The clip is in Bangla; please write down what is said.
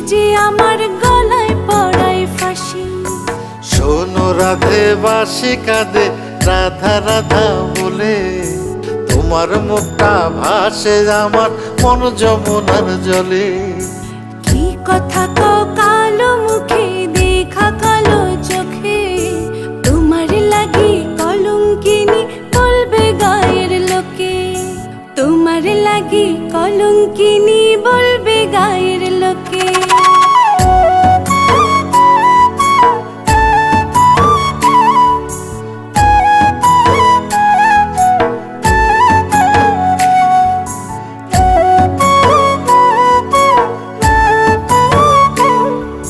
যে আমার গলায় পড়ায় ফাঁসি। শোনো রাধে বাঁশি কাঁদে রাধা রাধা বলে, তোমার মুখটা ভাসে আমার মন যমুনার জলে। কি কথা কও